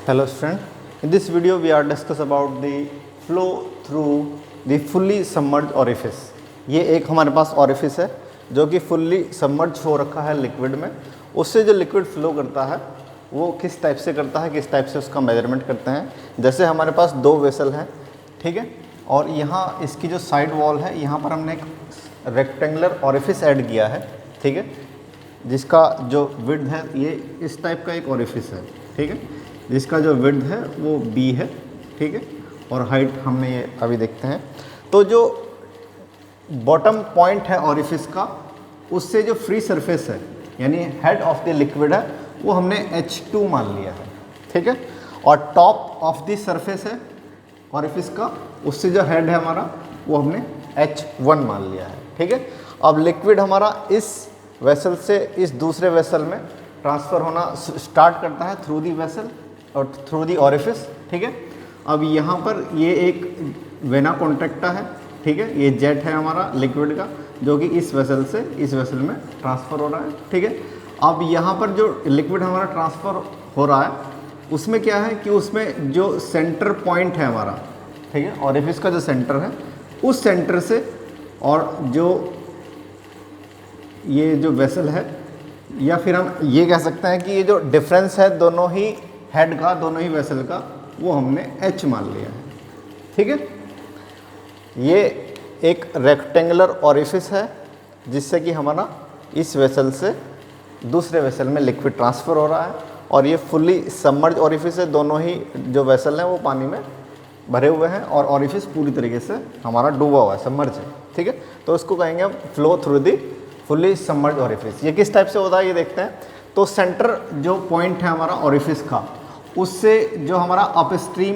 Hello student, in this video we are discuss about the flow through the fully submerged orifice। ये एक हमारे पास orifice है जो कि fully submerged हो रखा है लिक्विड में। उससे जो लिक्विड फ्लो करता है वो किस टाइप से करता है, किस टाइप से उसका मेजरमेंट करते हैं। जैसे हमारे पास दो वेसल हैं, ठीक है, और यहाँ इसकी जो साइड वॉल है यहाँ पर हमने एक रेक्टेंगुलर orifice ऐड किया है, ठीक है, जिसका जो विड्थ है ये इस टाइप का एक orifice है, ठीक है, जिसका जो विड्थ है वो b है, ठीक है, और हाइट हमने ये अभी देखते हैं। तो जो बॉटम पॉइंट है ऑरिफिस का, उससे जो फ्री सरफेस है यानी हेड ऑफ द लिक्विड है वो हमने H2 मान लिया है, ठीक है, और टॉप ऑफ द सरफेस है ऑरिफिस का, उससे जो हेड है हमारा वो हमने H1 मान लिया है, ठीक है। अब लिक्विड हमारा इस वेसल से इस दूसरे वेसल में ट्रांसफ़र होना स्टार्ट करता है थ्रू दी वेसल और थ्रू दी ऑरिफिस, ठीक है। अब यहाँ पर ये एक वेना कॉन्ट्रैक्टा है, ठीक है, ये जेट है हमारा लिक्विड का जो कि इस वेसल से इस वेसल में ट्रांसफ़र हो रहा है, ठीक है। अब यहाँ पर जो लिक्विड हमारा ट्रांसफ़र हो रहा है उसमें क्या है कि उसमें जो सेंटर पॉइंट है हमारा, ठीक है, ऑरिफिस का जो सेंटर है उस सेंटर से और जो ये जो वेसल है, या फिर हम ये कह सकते हैं कि ये जो डिफरेंस है दोनों ही हेड का, दोनों ही वेसल का, वो हमने H मान लिया है, ठीक है। ये एक रेक्टेंगुलर ऑरिफिस है जिससे कि हमारा इस वेसल से दूसरे वेसल में लिक्विड ट्रांसफ़र हो रहा है, और ये फुल्ली सबमर्ज ऑरिफिस है। दोनों ही जो वेसल हैं वो पानी में भरे हुए हैं और ऑरिफिस पूरी तरीके से हमारा डूबा हुआ है, सबमर्ज है, ठीक है। तो इसको कहेंगे हम flow through the fully submerge orifice. ये किस टाइप से होता है ये देखते हैं। तो सेंटर जो पॉइंट है हमारा ऑरिफिस का, उससे जो हमारा अपस्ट्रीम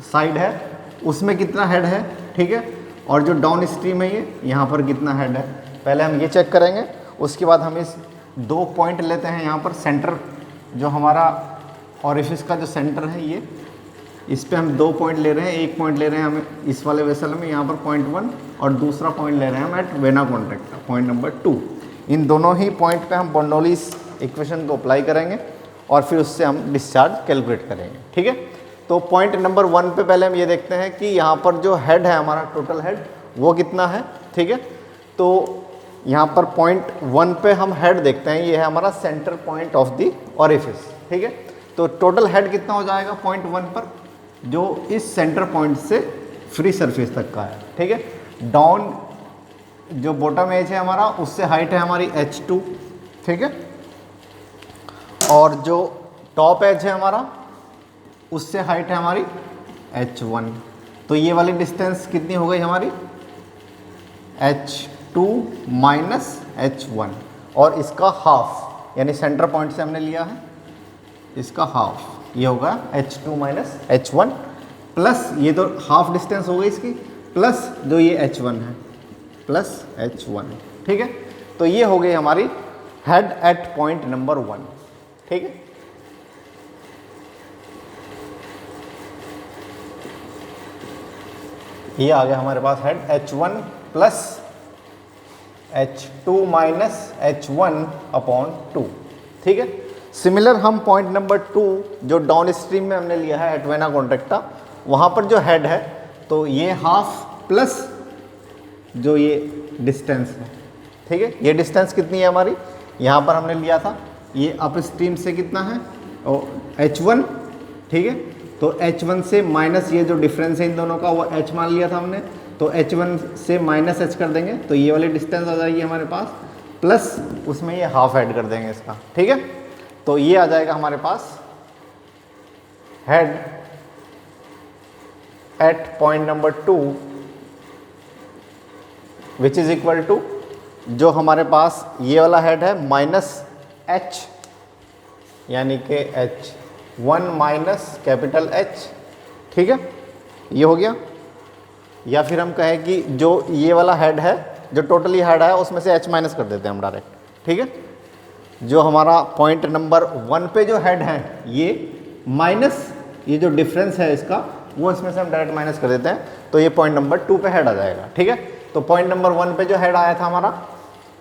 साइड है उसमें कितना हेड है, ठीक है, और जो डाउन स्ट्रीम है ये यहाँ पर कितना हेड है, पहले हम ये चेक करेंगे। उसके बाद हम इस दो पॉइंट लेते हैं यहाँ पर। सेंटर जो हमारा ऑरिफिस का जो सेंटर है ये, इस पे हम दो पॉइंट ले रहे हैं। एक पॉइंट ले रहे हैं हम इस वाले वेसल में यहाँ पर पॉइंट 1, और दूसरा पॉइंट ले रहे हैं हम eight vena contracta point number 2। इन दोनों ही पॉइंट पे हम बर्नौलीज इक्वेशन को अप्लाई करेंगे और फिर उससे हम डिस्चार्ज कैलकुलेट करेंगे, ठीक है। तो पॉइंट नंबर 1 पे पहले हम ये देखते हैं कि यहाँ पर जो हेड है हमारा टोटल हेड वो कितना है, ठीक है। तो यहाँ पर पॉइंट 1 पे हम हेड देखते हैं, ये है हमारा centre point of the orifice, ठीक है। तो टोटल हेड कितना हो जाएगा पॉइंट 1 पर, जो इस सेंटर पॉइंट से फ्री सरफेस तक का है, ठीक है। डाउन जो बॉटम एज है हमारा उससे हाइट है हमारी H2, ठीक है, और जो टॉप एज है हमारा उससे हाइट है हमारी H1। तो ये वाली डिस्टेंस कितनी हो गई हमारी H2 माइनस H1, और इसका हाफ यानी सेंटर पॉइंट से हमने लिया है इसका हाफ, ये होगा H2 माइनस H1, प्लस ये तो हाफ डिस्टेंस हो गई इसकी, प्लस जो ये H1 है प्लस H1, ठीक है। तो ये हो गई हमारी हेड एट पॉइंट नंबर 1, ठीक है। ये आ गया हमारे पास head H1 plus H2 minus H1 upon 2, ठीक है। सिमिलर हम पॉइंट नंबर 2 जो डाउन स्ट्रीम में हमने लिया है एट वेना कॉन्ट्रैक्टा, वहाँ पर जो हेड है तो ये हाफ प्लस जो ये डिस्टेंस है, ठीक है। ये डिस्टेंस कितनी है हमारी, यहाँ पर हमने लिया था ये अप स्ट्रीम से कितना है H1, ठीक है। तो H1 से माइनस ये जो डिफरेंस है इन दोनों का वो H मान लिया था हमने, तो H1 से माइनस H कर देंगे तो ये वाली डिस्टेंस आ जाएगी हमारे पास, प्लस उसमें ये हाफ ऐड कर देंगे इसका, ठीक है। तो ये आ जाएगा हमारे पास head at point number 2 which is equal to, जो हमारे पास ये वाला हेड है माइनस H यानी कि H1 माइनस कैपिटल H, ठीक है, ये हो गया। या फिर हम कहें कि जो ये वाला हेड है जो टोटली हेड है उसमें से H माइनस कर देते हैं हम डायरेक्ट, ठीक है। जो हमारा पॉइंट नंबर 1 पे जो हेड है ये माइनस ये जो डिफरेंस है इसका वो इसमें से हम डायरेक्ट माइनस कर देते हैं, तो ये पॉइंट नंबर 2 पे हेड आ जाएगा, ठीक है। तो पॉइंट नंबर 1 पे जो हेड आया था हमारा,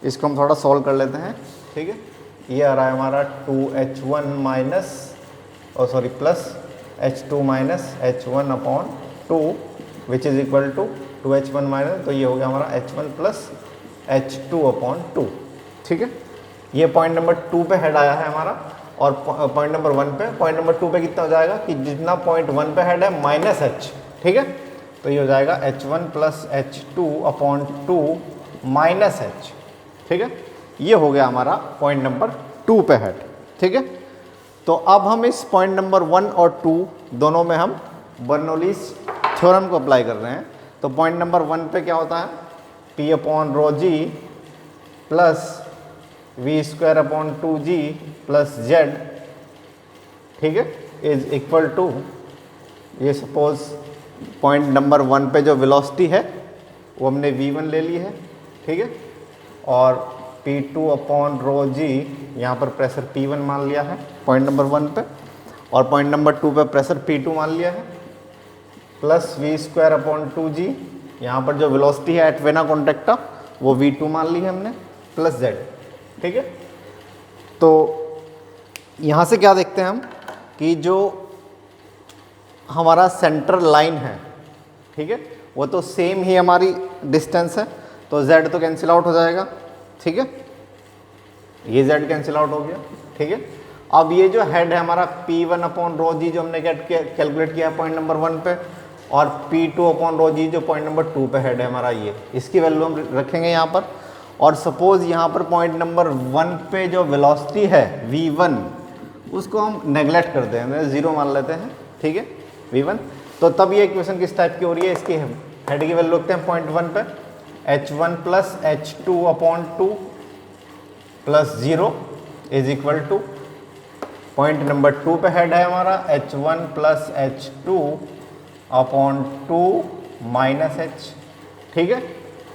इसको हम थोड़ा सॉल्व कर लेते हैं, ठीक है। ये आ रहा है हमारा 2H1 minus plus H2 minus H1 upon 2 which is equal to 2H1 minus, तो ये हो गया हमारा H1 प्लस H2 अपॉन 2। ठीक है, ये पॉइंट नंबर 2 पे हेड आया है हमारा, और पॉइंट नंबर 1 पे, पॉइंट नंबर 2 पे कितना हो जाएगा कि जितना पॉइंट 1 पे हेड है माइनस H। ठीक है, तो ये हो जाएगा H1 plus H2 upon 2 minus H। ठीक है, ये हो गया हमारा पॉइंट नंबर 2 पे हेड। ठीक है, तो अब हम इस पॉइंट नंबर 1 और 2 दोनों में हम बर्नौलीज थ्योरम को अप्लाई कर रहे हैं। तो पॉइंट नंबर 1 पे क्या होता है, P upon rho g plus v square upon 2g plus z, ठीक है, इज इक्वल टू, ये सपोज पॉइंट नंबर 1 पे जो वेलोसिटी है वो हमने v1 ले ली है। ठीक है, और P2 अपॉन रो जी, यहाँ पर प्रेशर P1 मान लिया है पॉइंट नंबर 1 पे, और पॉइंट नंबर 2 पे प्रेशर P2 मान लिया है, plus v square upon 2g, यहाँ पर जो वेलोसिटी है एट वेना कॉन्टेक्टा वो v2 मान ली है हमने, प्लस z। ठीक है, तो यहाँ से क्या देखते हैं हम कि जो हमारा सेंटर लाइन है, ठीक है, वो तो सेम ही हमारी डिस्टेंस है, तो z तो कैंसिल आउट हो जाएगा। ठीक है, ये z कैंसिल आउट हो गया। ठीक है, अब ये जो हेड है हमारा P1 अपॉन रो जी जो हमने कैलकुलेट किया है पॉइंट नंबर 1 पे, और P2 अपॉन रो जी जो पॉइंट नंबर 2 पे हेड है हमारा, ये इसकी वैल्यू हम रखेंगे यहाँ पर। और सपोज यहाँ पर पॉइंट नंबर 1 पे जो वेलोसिटी है v1 उसको हम नेगलेक्ट कर दें, 0 मान लेते हैं। ठीक है, v1, तो तब ये इक्वेशन किस टाइप की हो रही है, इसकी हेड की वैल्यू रखते हैं पॉइंट 1 पे, H1 plus H2 upon 2 plus 0 is equal to, point number 2 पे हेड है हमारा H1 plus H2 upon 2 minus H। ठीक है,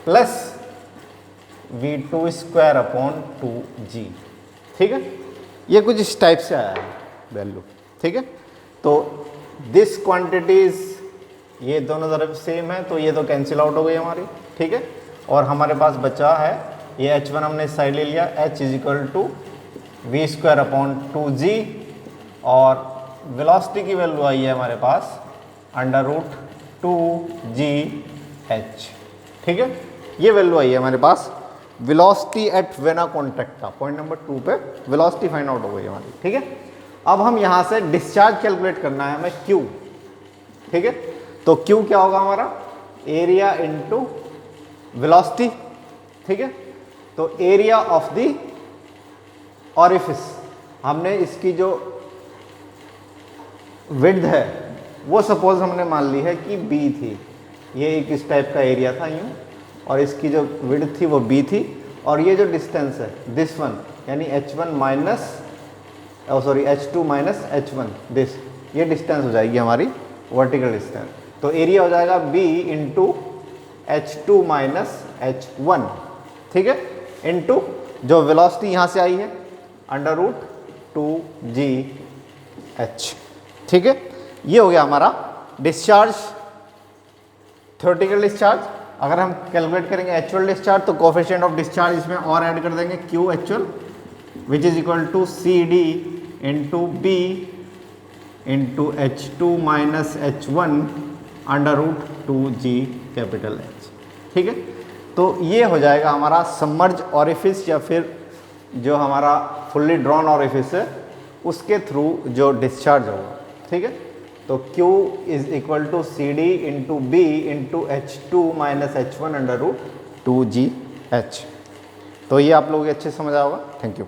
plus v2 square upon 2g। ठीक है, ये कुछ इस टाइप से आया है वैल्यू। ठीक है, तो दिस क्वांटिटीज ये दोनों तरफ सेम है, तो ये तो कैंसिल आउट हो गई हमारी। ठीक है, और हमारे पास बचा है ये H1 हमने इस साइड ले लिया, H is equal to v square upon 2g, और वेलोसिटी की वैल्यू आई है हमारे पास अंडर रूट 2gh। ठीक है, ये वैल्यू आई है हमारे पास velocity at vena contracta, point number 2 पे वेलोसिटी फाइंड आउट हो गई हमारी। ठीक है, अब हम यहाँ से डिस्चार्ज कैलकुलेट करना है हमें Q। ठीक है, तो Q क्या होगा हमारा, एरिया इनटू वेलोसिटी। ठीक है, तो एरिया ऑफ द ऑरिफिस, हमने इसकी जो विड्थ है वो सपोज हमने मान ली है कि b थी, ये एक इस टाइप का एरिया था यूँ, और इसकी जो विड्थ थी वो b थी, और ये जो डिस्टेंस है दिस वन यानी H1 minus H2 minus H1 this, ये डिस्टेंस हो जाएगी हमारी वर्टिकल डिस्टेंस। तो एरिया हो जाएगा b into H2 minus H1। ठीक है, इंटू जो वेलोसिटी यहाँ से आई है अंडर रूट 2gh। ठीक है, ये हो गया हमारा डिस्चार्ज, थ्योरेटिकल डिस्चार्ज। अगर हम कैलकुलेट करेंगे एक्चुअल डिस्चार्ज तो कोफिशिएंट ऑफ डिस्चार्ज इसमें और ऐड कर देंगे Q actual which is equal to CD into B into H2 minus H1 under root 2g capital H। ठीक है, तो ये हो जाएगा हमारा सबमर्ज ऑरिफिस, या फिर जो हमारा फुल्ली ड्रॉन ऑरिफिस है उसके थ्रू जो डिस्चार्ज होगा। ठीक है, तो Q is equal to CD into B into H2 minus H1 under root 2gh। तो ये आप लोगों को अच्छे से समझ आया होगा। Thank you.